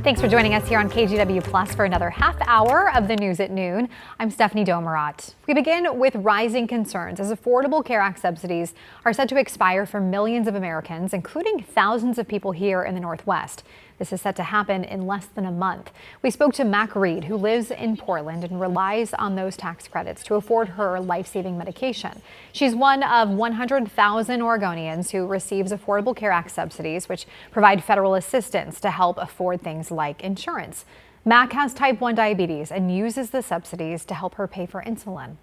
Thanks for joining us here on KGW Plus for another half hour of the news at noon. I'm Stephanie Domerat. We begin with rising concerns as Affordable Care Act subsidies are set to expire for millions of Americans, including thousands of people here in the Northwest. This is set to happen in less than a month. We spoke to Mac Reed, who lives in Portland and relies on those tax credits to afford her life-saving medication. She's one of 100,000 Oregonians who receives Affordable Care Act subsidies, which provide federal assistance to help afford things like insurance. Mac has type 1 diabetes and uses the subsidies to help her pay for insulin.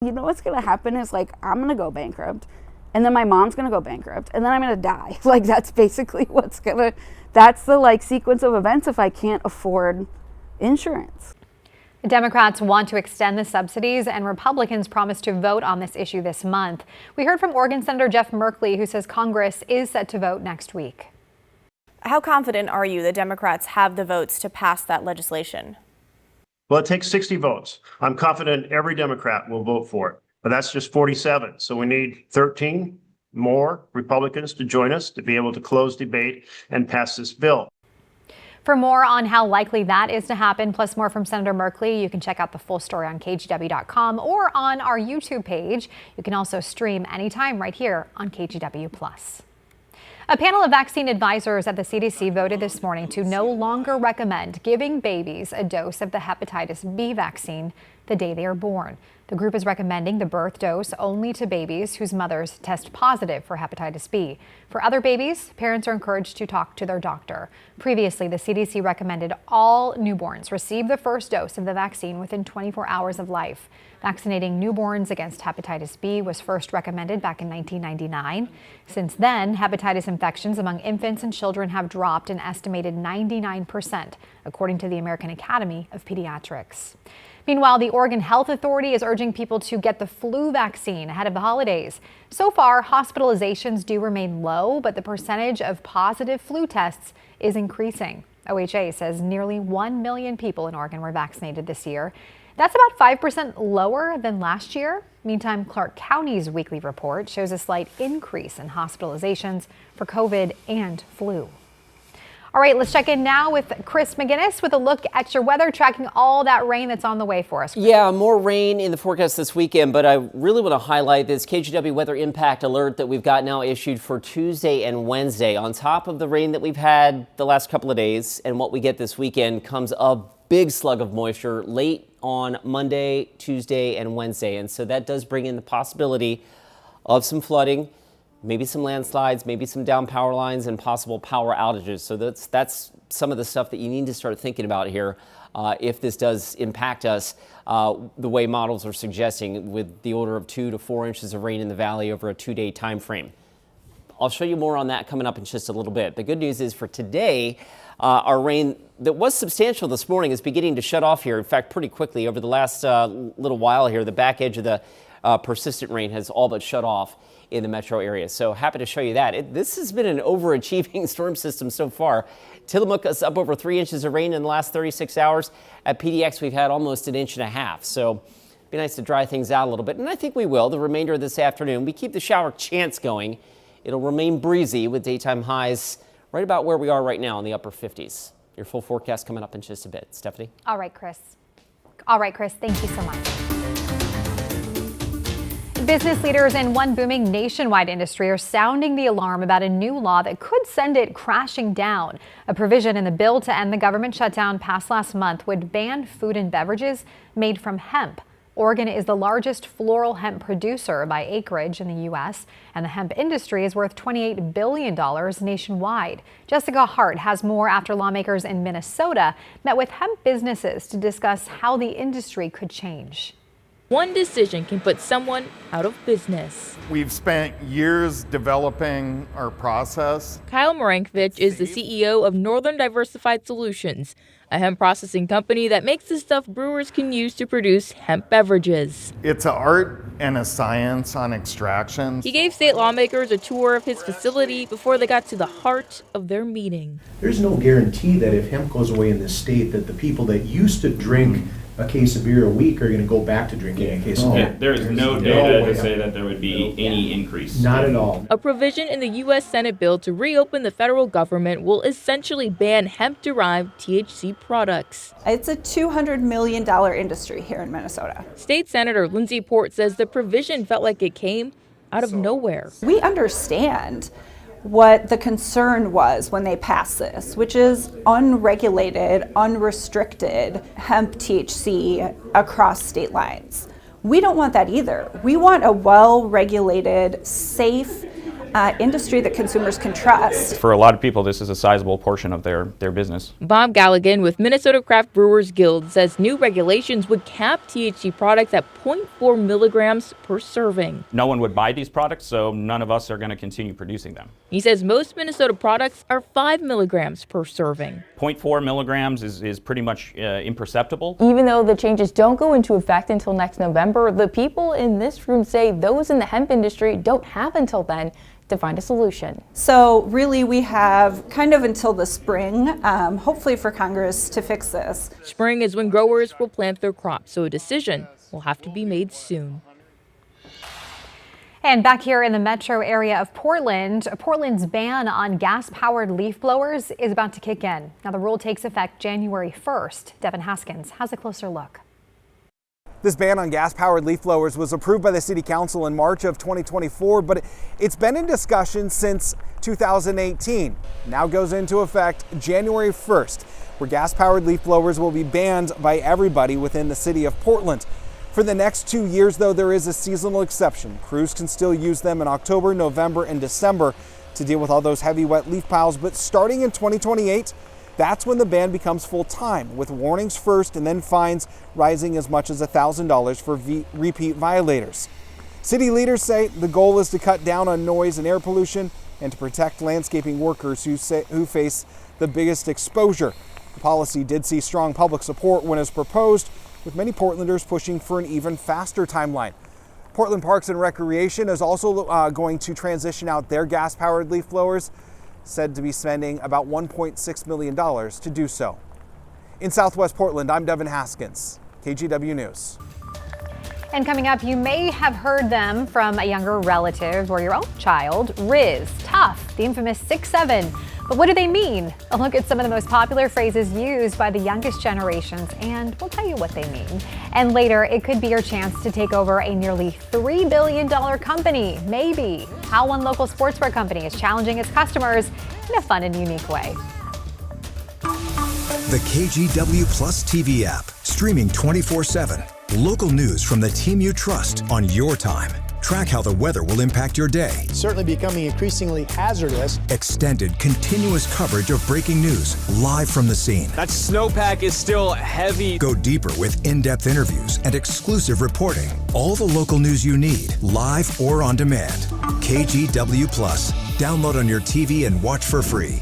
You know what's going to happen is, like, I'm going to go bankrupt, and then my mom's going to go bankrupt, and then I'm going to die. Like, that's basically that's the sequence of events if I can't afford insurance. Democrats want to extend the subsidies, and Republicans promise to vote on this issue this month. We heard from Oregon Senator Jeff Merkley, who says Congress is set to vote next week. How confident are you that Democrats have the votes to pass that legislation? Well, it takes 60 votes. I'm confident every Democrat will vote for it, but that's just 47. So we need 13 more Republicans to join us to be able to close debate and pass this bill. For more on how likely that is to happen, plus more from Senator Merkley, you can check out the full story on KGW.com or on our YouTube page. You can also stream anytime right here on KGW Plus. A panel of vaccine advisors at the CDC voted this morning to no longer recommend giving babies a dose of the hepatitis B vaccine the day they are born. The group is recommending the birth dose only to babies whose mothers test positive for hepatitis B. For other babies, parents are encouraged to talk to their doctor. Previously, the CDC recommended all newborns receive the first dose of the vaccine within 24 hours of life. Vaccinating newborns against hepatitis B was first recommended back in 1999. Since then, hepatitis infections among infants and children have dropped an estimated 99%, according to the American Academy of Pediatrics. Meanwhile, the Oregon Health Authority is urging people to get the flu vaccine ahead of the holidays. So far, hospitalizations do remain low, but the percentage of positive flu tests is increasing. OHA says nearly 1 million people in Oregon were vaccinated this year. That's about 5% lower than last year. Meantime, Clark County's weekly report shows a slight increase in hospitalizations for COVID and flu. All right, let's check in now with Chris McGinnis with a look at your weather, tracking all that rain that's on the way for us. Chris. Yeah, more rain in the forecast this weekend, but I really want to highlight this KGW weather impact alert that we've got now issued for Tuesday and Wednesday. On top of the rain that we've had the last couple of days, and what we get this weekend comes a big slug of moisture late on Monday, Tuesday, and Wednesday. And so that does bring in the possibility of some flooding, maybe some landslides, maybe some down power lines, and possible power outages. So that's some of the stuff that you need to start thinking about here if this does impact us the way models are suggesting, with the order of 2 to 4 inches of rain in the valley over a 2-day time frame. I'll show you more on that coming up in just a little bit. The good news is for today, our rain that was substantial this morning is beginning to shut off here. In fact, pretty quickly over the last little while here, the back edge of the persistent rain has all but shut off in the metro area. So happy to show you that. This has been an overachieving storm system so far. Tillamook is up over 3 inches of rain in the last 36 hours. At PDX, we've had almost 1.5 inches. So it'd be nice to dry things out a little bit. And I think we will the remainder of this afternoon. We keep the shower chance going. It'll remain breezy with daytime highs right about where we are right now in the upper 50s. Your full forecast coming up in just a bit. Stephanie? All right, Chris. Thank you so much. Business leaders in one booming nationwide industry are sounding the alarm about a new law that could send it crashing down. A provision in the bill to end the government shutdown passed last month would ban food and beverages made from hemp. Oregon is the largest floral hemp producer by acreage in the U.S., and the hemp industry is worth $28 billion nationwide. Jessica Hart has more after lawmakers in Minnesota met with hemp businesses to discuss how the industry could change. One decision can put someone out of business. We've spent years developing our process. Kyle Morankovich is the CEO of Northern Diversified Solutions, a hemp processing company that makes the stuff brewers can use to produce hemp beverages. It's an art and a science on extraction. He gave state lawmakers a tour of his facility before they got to the heart of their meeting. There's no guarantee that if hemp goes away in this state, that the people that used to drink a case of beer a week are going to go back to drinking a case of beer. There is no data to say that there would be any increase. Not at all. A provision in the U.S. Senate bill to reopen the federal government will essentially ban hemp-derived THC products. It's a $200 million industry here in Minnesota. State Senator Lindsey Port says the provision felt like it came out of nowhere. We understand what the concern was when they passed this, which is unregulated, unrestricted hemp THC across state lines. We don't want that either. We want a well-regulated, safe industry that consumers can trust. For a lot of people, this is a sizable portion of their business. Bob Galligan with Minnesota Craft Brewers Guild says new regulations would cap THC products at 0.4 milligrams per serving. No one would buy these products, so none of us are going to continue producing them. He says most Minnesota products are 5 milligrams per serving. 0.4 milligrams is pretty much imperceptible. Even though the changes don't go into effect until next November, the people in this room say those in the hemp industry don't have until then to find a solution. So really we have kind of until the spring, hopefully for Congress to fix this. Spring is when growers will plant their crops, so a decision will have to be made soon. And back here in the metro area of Portland, Portland's ban on gas-powered leaf blowers is about to kick in. Now the rule takes effect January 1st. Devin Haskins has a closer look. This ban on gas-powered leaf blowers was approved by the City Council in March of 2024, but it's been in discussion since 2018. Now goes into effect January 1st, where gas-powered leaf blowers will be banned by everybody within the city of Portland. For the next 2 years, though, there is a seasonal exception. Crews can still use them in October, November, and December to deal with all those heavy, wet leaf piles, but starting in 2028, that's when the ban becomes full-time, with warnings first and then fines rising as much as $1,000 for repeat violators. City leaders say the goal is to cut down on noise and air pollution and to protect landscaping workers who face the biggest exposure. The policy did see strong public support when it was proposed, with many Portlanders pushing for an even faster timeline. Portland Parks and Recreation is also going to transition out their gas-powered leaf blowers, said to be spending about $1.6 million to do so. In Southwest Portland, I'm Devin Haskins, KGW News. And coming up, you may have heard them from a younger relative or your own child. Riz, tough, the infamous 6'7". But what do they mean? A look at some of the most popular phrases used by the youngest generations, and we'll tell you what they mean. And later, it could be your chance to take over a nearly $3 billion company. Maybe. How one local sportswear company is challenging its customers in a fun and unique way. The KGW Plus TV app, streaming 24/7. Local news from the team you trust on your time. Track how the weather will impact your day. Certainly becoming increasingly hazardous. Extended, continuous coverage of breaking news live from the scene. That snowpack is still heavy. Go deeper with in-depth interviews and exclusive reporting. All the local news you need, live or on demand. KGW Plus. Download on your TV and watch for free.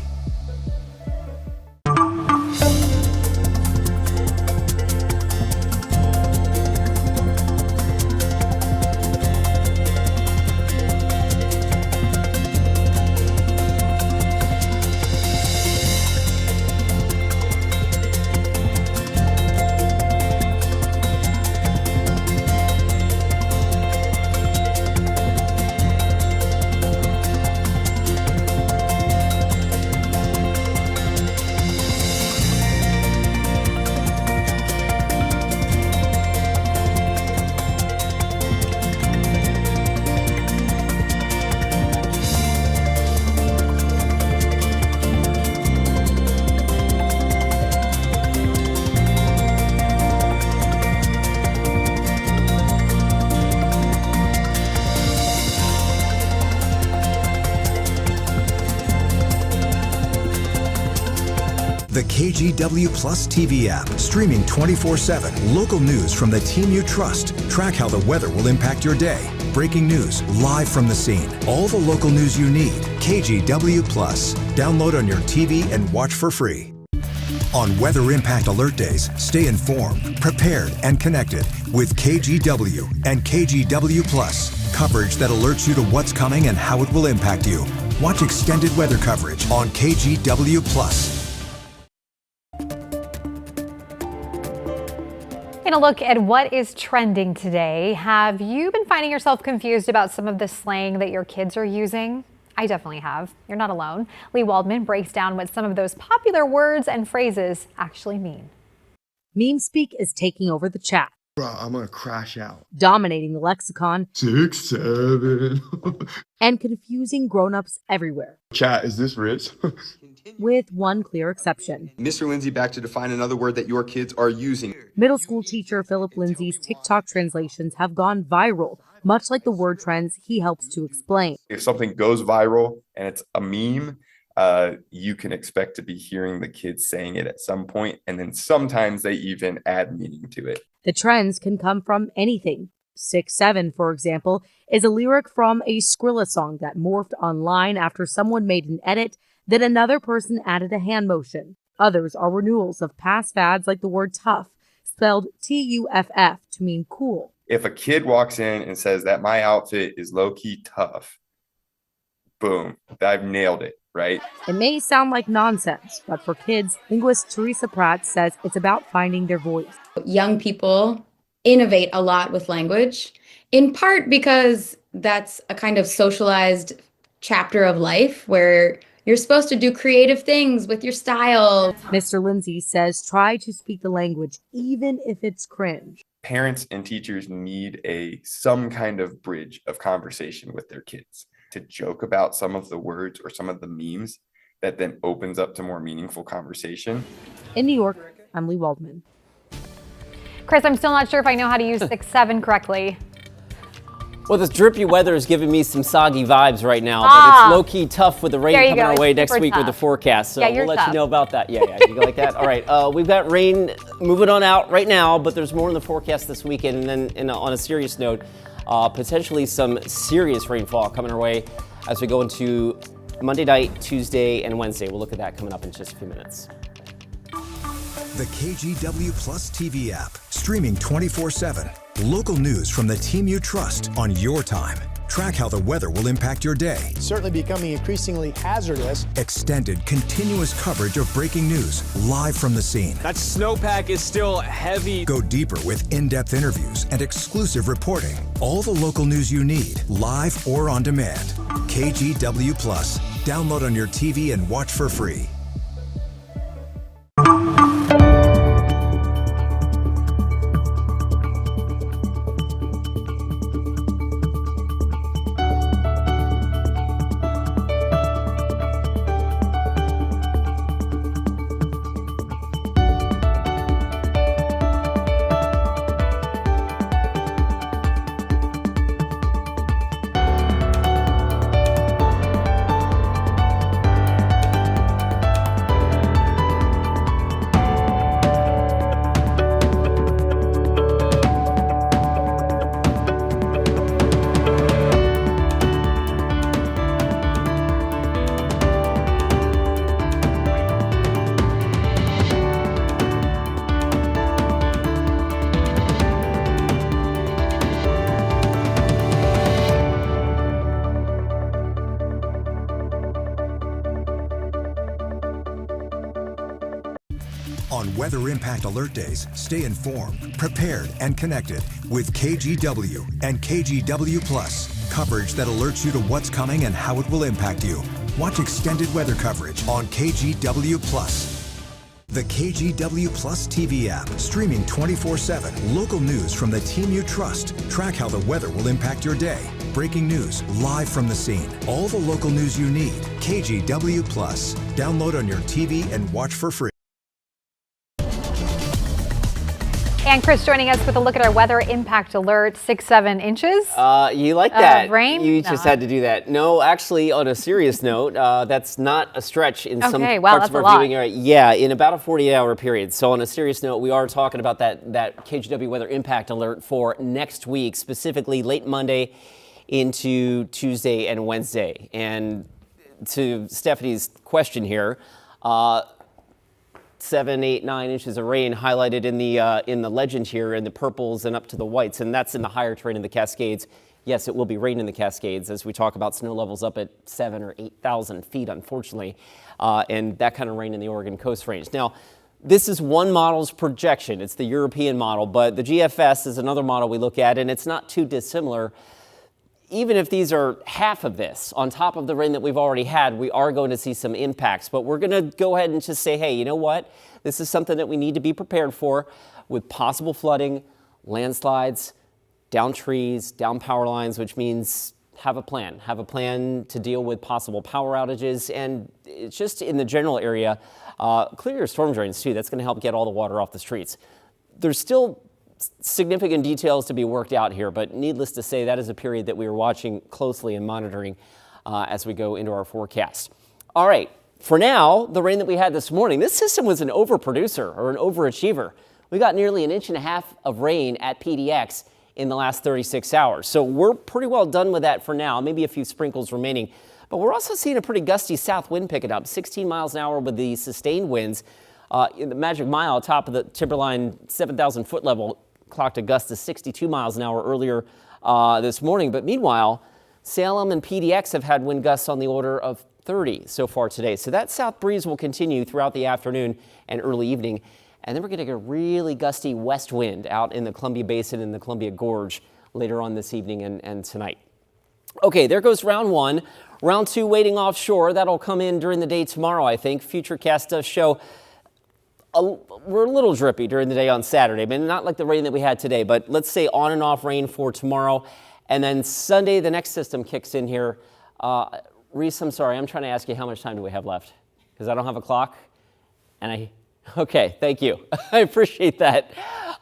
The KGW Plus TV app, streaming 24/7. Local news from the team you trust. Track how the weather will impact your day. Breaking news live from the scene. All the local news you need. KGW Plus. Download on your TV and watch for free. On Weather Impact Alert Days, stay informed, prepared, and connected with KGW and KGW Plus. Coverage that alerts you to what's coming and how it will impact you. Watch extended weather coverage on Taking a look at what is trending today. Have you been finding yourself confused about some of the slang that your kids are using? I definitely have. You're not alone. Lee Waldman breaks down what some of those popular words and phrases actually mean. Meme speak is taking over the chat. Bro, I'm gonna crash out. Dominating the lexicon. 6, 7. And confusing grown-ups everywhere. Chat, is this rich? With one clear exception. Mr. Lindsay, back to define another word that your kids are using. Middle school teacher Philip Lindsay's TikTok translations have gone viral, much like the word trends he helps to explain. If something goes viral and it's a meme, you can expect to be hearing the kids saying it at some point, and then sometimes they even add meaning to it. The trends can come from anything. 6'7", for example, is a lyric from a Skrilla song that morphed online after someone made an edit, then another person added a hand motion. Others are renewals of past fads like the word tough, spelled T-U-F-F, to mean cool. If a kid walks in and says that my outfit is low-key tough, boom, I've nailed it, right? It may sound like nonsense, but for kids, linguist Teresa Pratt says it's about finding their voice. Young people innovate a lot with language, in part because that's a kind of socialized chapter of life where you're supposed to do creative things with your style. Mr. Lindsay says try to speak the language, even if it's cringe. Parents and teachers need some kind of bridge of conversation with their kids to joke about some of the words or some of the memes that then opens up to more meaningful conversation. In New York, I'm Lee Waldman. Chris, I'm still not sure if I know how to use 6'7" correctly. Well, this drippy weather is giving me some soggy vibes right now, but it's low-key tough with the rain coming our way next week with the forecast. So we'll let you know about that. Yeah, you like that? All right, we've got rain moving on out right now, but there's more in the forecast this weekend. And then on a serious note, potentially some serious rainfall coming our way as we go into Monday night, Tuesday, and Wednesday. We'll look at that coming up in just a few minutes. The KGW Plus TV app, streaming 24/7. Local news from the team you trust on your time. Track how the weather will impact your day. Certainly becoming increasingly hazardous. Extended, continuous coverage of breaking news live from the scene. That snowpack is still heavy. Go deeper with in-depth interviews and exclusive reporting. All the local news you need, live or on demand. KGW Plus. Download on your TV and watch for free. On Weather Impact Alert Days, stay informed, prepared, and connected with KGW and KGW Plus. Coverage that alerts you to what's coming and how it will impact you. Watch extended weather coverage on KGW Plus. The KGW Plus TV app, streaming 24/7. Local news from the team you trust. Track how the weather will impact your day. Breaking news live from the scene. All the local news you need. KGW Plus. Download on your TV and watch for free. And Chris joining us with a look at our weather impact alert, 6-7 inches. You like that? Rain? You just had to do that. No, actually, on a serious note, that's not a stretch in some parts of our viewing area. Yeah, in about a 48-hour period. So on a serious note, we are talking about that KGW weather impact alert for next week, specifically late Monday into Tuesday and Wednesday. And to Stephanie's question here, 7, 8, 9 inches of rain highlighted in the legend here in the purples and up to the whites, and that's in the higher terrain in the Cascades. Yes, it will be rain in the Cascades as we talk about snow levels up at 7,000 or 8,000 feet, unfortunately, and that kind of rain in the Oregon Coast Range. Now, This is one model's projection. It's the European model, but the GFS is another model we look at, and it's not too dissimilar. Even if these are half of this, on top of the rain that we've already had, we are going to see some impacts. But we're going to go ahead and just say, hey, you know what? This is something that we need to be prepared for, with possible flooding, landslides, down trees, down power lines, which means have a plan. Have a plan to deal with possible power outages, and it's just in the general area, clear your storm drains too. That's going to help get all the water off the streets. There's still significant details to be worked out here, but needless to say, that is a period that we are watching closely and monitoring as we go into our forecast. All right, for now, the rain that we had this morning, this system was an overproducer or an overachiever. We got nearly 1.5 inches of rain at PDX in the last 36 hours. So we're pretty well done with that for now, maybe a few sprinkles remaining. But we're also seeing a pretty gusty south wind picking up, 16 miles an hour with the sustained winds. In the Magic Mile, top of the Timberline 7,000 foot level, clocked a gust of 62 miles an hour earlier this morning. But meanwhile, Salem and PDX have had wind gusts on the order of 30 so far today. So that south breeze will continue throughout the afternoon and early evening. And then we're going to get a really gusty west wind out in the Columbia Basin and the Columbia Gorge later on this evening and tonight. Okay, there goes round one. Round two waiting offshore. That'll come in during the day tomorrow, I think. Futurecast does show we're a little drippy during the day on Saturday, but not like the rain that we had today, but let's say on and off rain for tomorrow. And then Sunday, the next system kicks in here. Reese, I'm sorry, I'm trying to ask you how much time do we have left? Because I don't have a clock. Okay, thank you. I appreciate that.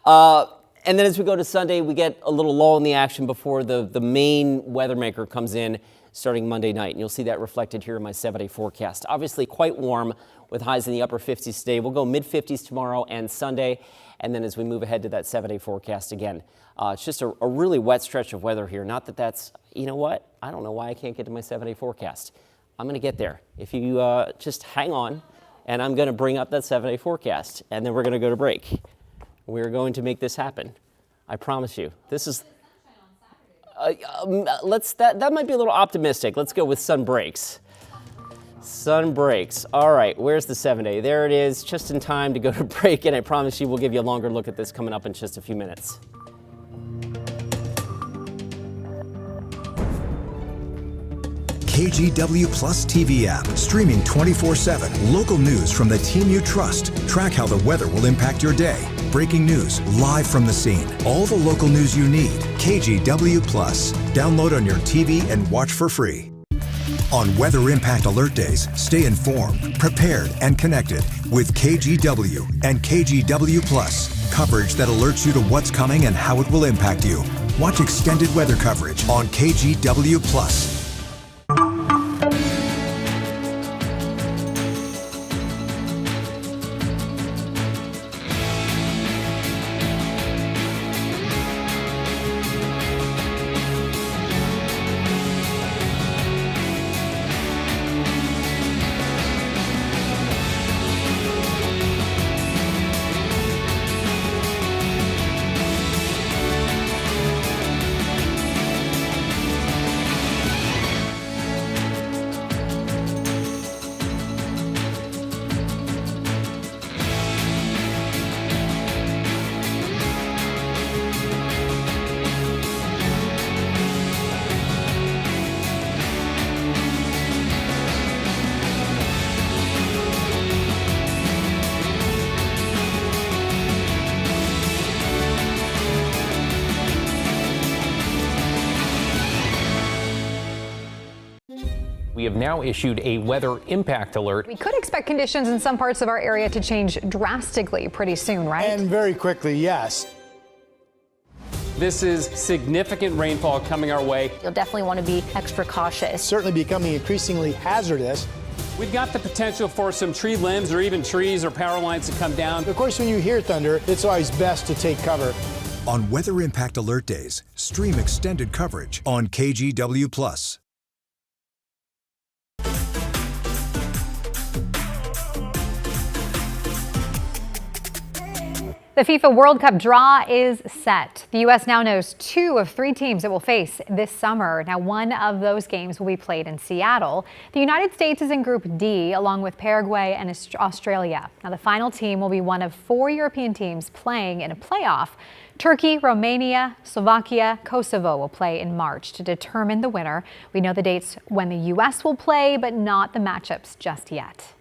And then as we go to Sunday, we get a little lull in the action before the main weather maker comes in starting Monday night. And you'll see that reflected here in my 7-day forecast. Obviously quite warm with highs in the upper 50s today. We'll go mid-50s tomorrow and Sunday. And then as we move ahead to that 7-day forecast again, it's just a really wet stretch of weather here. Not that that's, you know what? I don't know why I can't get to my 7-day forecast. I'm going to get there. If you just hang on, and I'm going to bring up that 7-day forecast, and then we're going to go to break. We're going to make this happen. I promise you. This is that might be a little optimistic. Let's go with sun breaks. Sun breaks. All right, where's the 7-day? There it is, just in time to go to break, and I promise you we'll give you a longer look at this coming up in just a few minutes. KGW Plus TV app, streaming 24/7. Local news from the team you trust. Track how the weather will impact your day. Breaking news live from the scene. All the local news you need. KGW Plus. Download on your TV and watch for free. On Weather Impact Alert Days, stay informed, prepared, and connected with KGW and KGW Plus. Coverage that alerts you to what's coming and how it will impact you. Watch extended weather coverage on KGW Plus. We have now issued a weather impact alert. We could expect conditions in some parts of our area to change drastically pretty soon, right? And very quickly, yes. This is significant rainfall coming our way. You'll definitely want to be extra cautious. Certainly becoming increasingly hazardous. We've got the potential for some tree limbs or even trees or power lines to come down. Of course, when you hear thunder, it's always best to take cover. On Weather Impact Alert Days, stream extended coverage on KGW Plus. The The FIFA World Cup draw is set. The U.S. now knows 2 of 3 teams it will face this summer. Now, one of those games will be played in Seattle. The United States is in Group D, along with Paraguay and Australia. Now, the final team will be one of 4 European teams playing in a playoff. Turkey, Romania, Slovakia, Kosovo will play in March to determine the winner. We know the dates when the U.S. will play, but not the matchups just yet.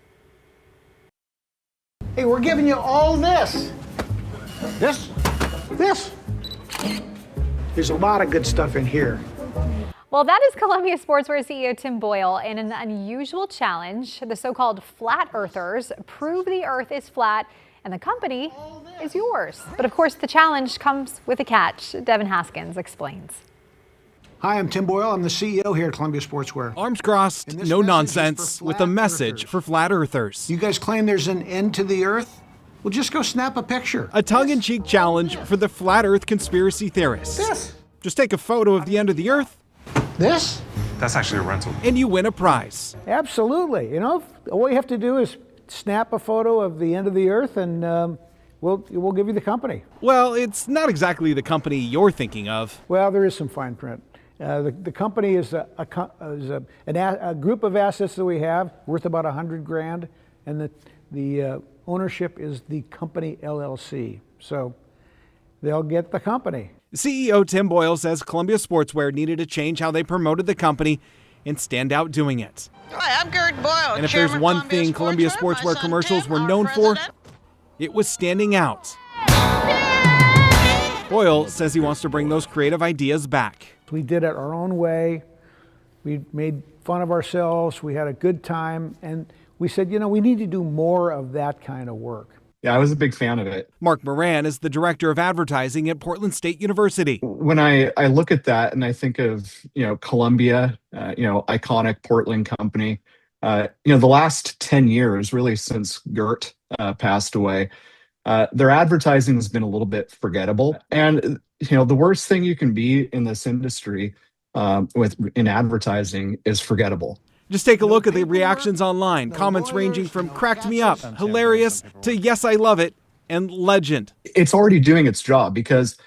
Hey, we're giving you all this. This. There's a lot of good stuff in here. Well, that is Columbia Sportswear CEO Tim Boyle in an unusual challenge. The so-called flat earthers prove the earth is flat and the company is yours. But of course, the challenge comes with a catch. Devin Haskins explains. Hi, I'm Tim Boyle. I'm the CEO here at Columbia Sportswear. Arms crossed, no nonsense, with a message for flat earthers. You guys claim there's an end to the earth? Well, just go snap a picture. A tongue-in-cheek challenge for the flat earth conspiracy theorists. This. Just take a photo of the end of the earth. This? That's actually a rental. And you win a prize. Absolutely. You know, all you have to do is snap a photo of the end of the earth and we'll give you the company. Well, it's not exactly the company you're thinking of. Well, there is some fine print. The company is a group of assets that we have worth about $100,000, and the ownership is the company LLC. So they'll get the company. CEO Tim Boyle says Columbia Sportswear needed to change how they promoted the company and stand out doing it. Hi, I'm Gert Boyle. And if there's one thing Columbia Sportswear commercials were known for, it was standing out. Boyle says he wants to bring those creative ideas back. We did it our own way. We made fun of ourselves. We had a good time. And we said, you know, we need to do more of that kind of work. Yeah, I was a big fan of it. Mark Moran is the director of advertising at Portland State University. When I look at that and I think of, Columbia, iconic Portland company, the last 10 years, really since Gert passed away, their advertising has been a little bit forgettable. And, the worst thing you can be in this industry in advertising is forgettable. Just take a look at the reactions online. Comments ranging from cracked me up, hilarious, to yes, I love it, and legend. It's already doing its job because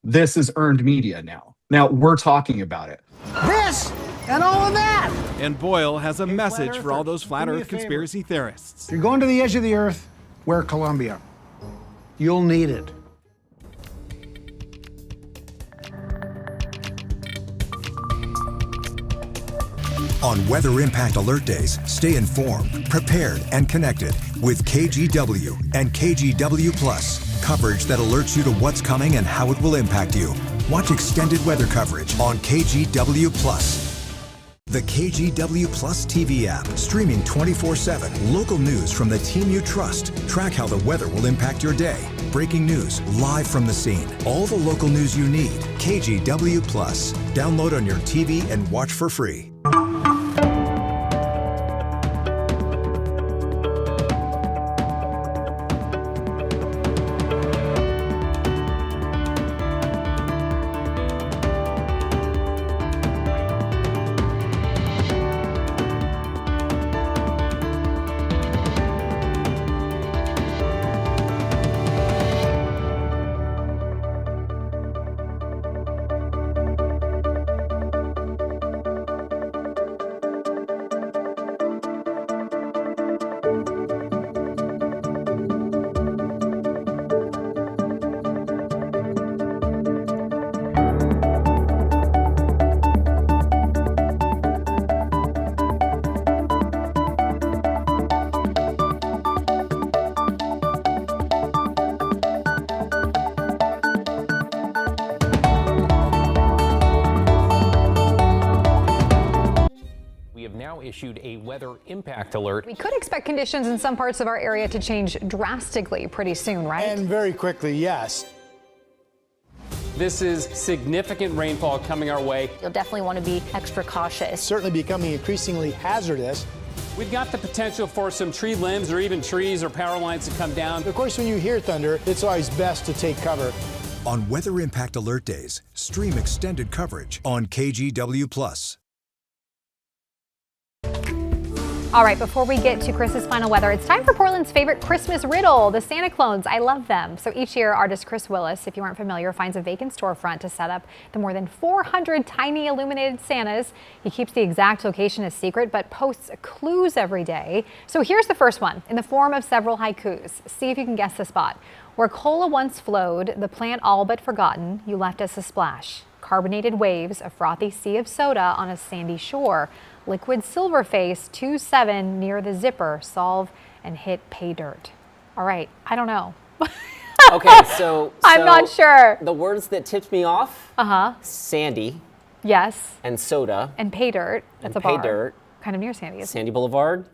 this is earned media now. Now we're talking about it. This and all of that. And Boyle has a message for all those flat earth conspiracy theorists. If you're going to the edge of the earth, wear Columbia. You'll need it. On Weather Impact Alert Days, stay informed, prepared, and connected with KGW and KGW Plus. Coverage that alerts you to what's coming and how it will impact you. Watch extended weather coverage on KGW Plus. The KGW Plus TV app, streaming 24/7. Local news from the team you trust. Track how the weather will impact your day. Breaking news live from the scene. All the local news you need. KGW Plus. Download on your TV and watch for free. Issued a weather impact alert. We could expect conditions in some parts of our area to change drastically pretty soon, right? And very quickly, yes. This is significant rainfall coming our way. You'll definitely want to be extra cautious. It's certainly becoming increasingly hazardous. We've got the potential for some tree limbs or even trees or power lines to come down. Of course, when you hear thunder, it's always best to take cover. On Weather Impact Alert Days, stream extended coverage on KGW Plus. All right, before we get to Chris's final weather, it's time for Portland's favorite Christmas riddle, the Santa clones. I love them. So each year, artist Chris Willis, if you aren't familiar, finds a vacant storefront to set up the more than 400 tiny illuminated Santas. He keeps the exact location a secret, but posts clues every day. So here's the first one, in the form of several haikus. See if you can guess the spot. Where cola once flowed, the plant all but forgotten, you left us a splash. Carbonated waves, a frothy sea of soda on a sandy shore. Liquid silver face, 2-7 near the zipper. Solve and hit pay dirt. All right, I don't know. Okay, so I'm not sure. The words that tipped me off, Sandy. Yes. And soda. And pay dirt. That's and a bar. Pay dirt. Kind of near Sandy. Sandy Boulevard.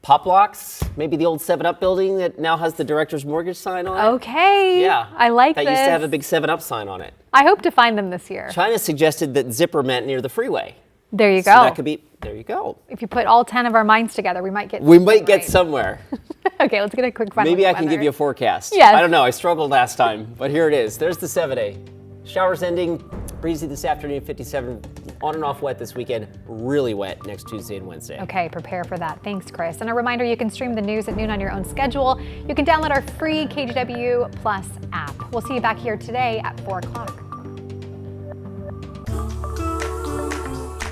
Pop locks, maybe the old 7-Up building that now has the director's mortgage sign on it. Okay. Yeah. I like that this. Used to have a big 7-Up sign on it. I hope to find them this year. China suggested that zipper meant near the freeway. There you So go. that could be, there you go. If you put all 10 of our minds together, we might get somewhere. Okay, let's get a quick final Maybe I look at can give weather. you a forecast. Yes. I don't know, I struggled last time, but here it is. There's the 7-day. Showers ending, breezy this afternoon, 57, on and off wet this weekend, really wet next Tuesday and Wednesday. Okay, prepare for that. Thanks, Chris. And a reminder, you can stream the news at noon on your own schedule. You can download our free KGW Plus app. We'll see you back here today at 4 o'clock.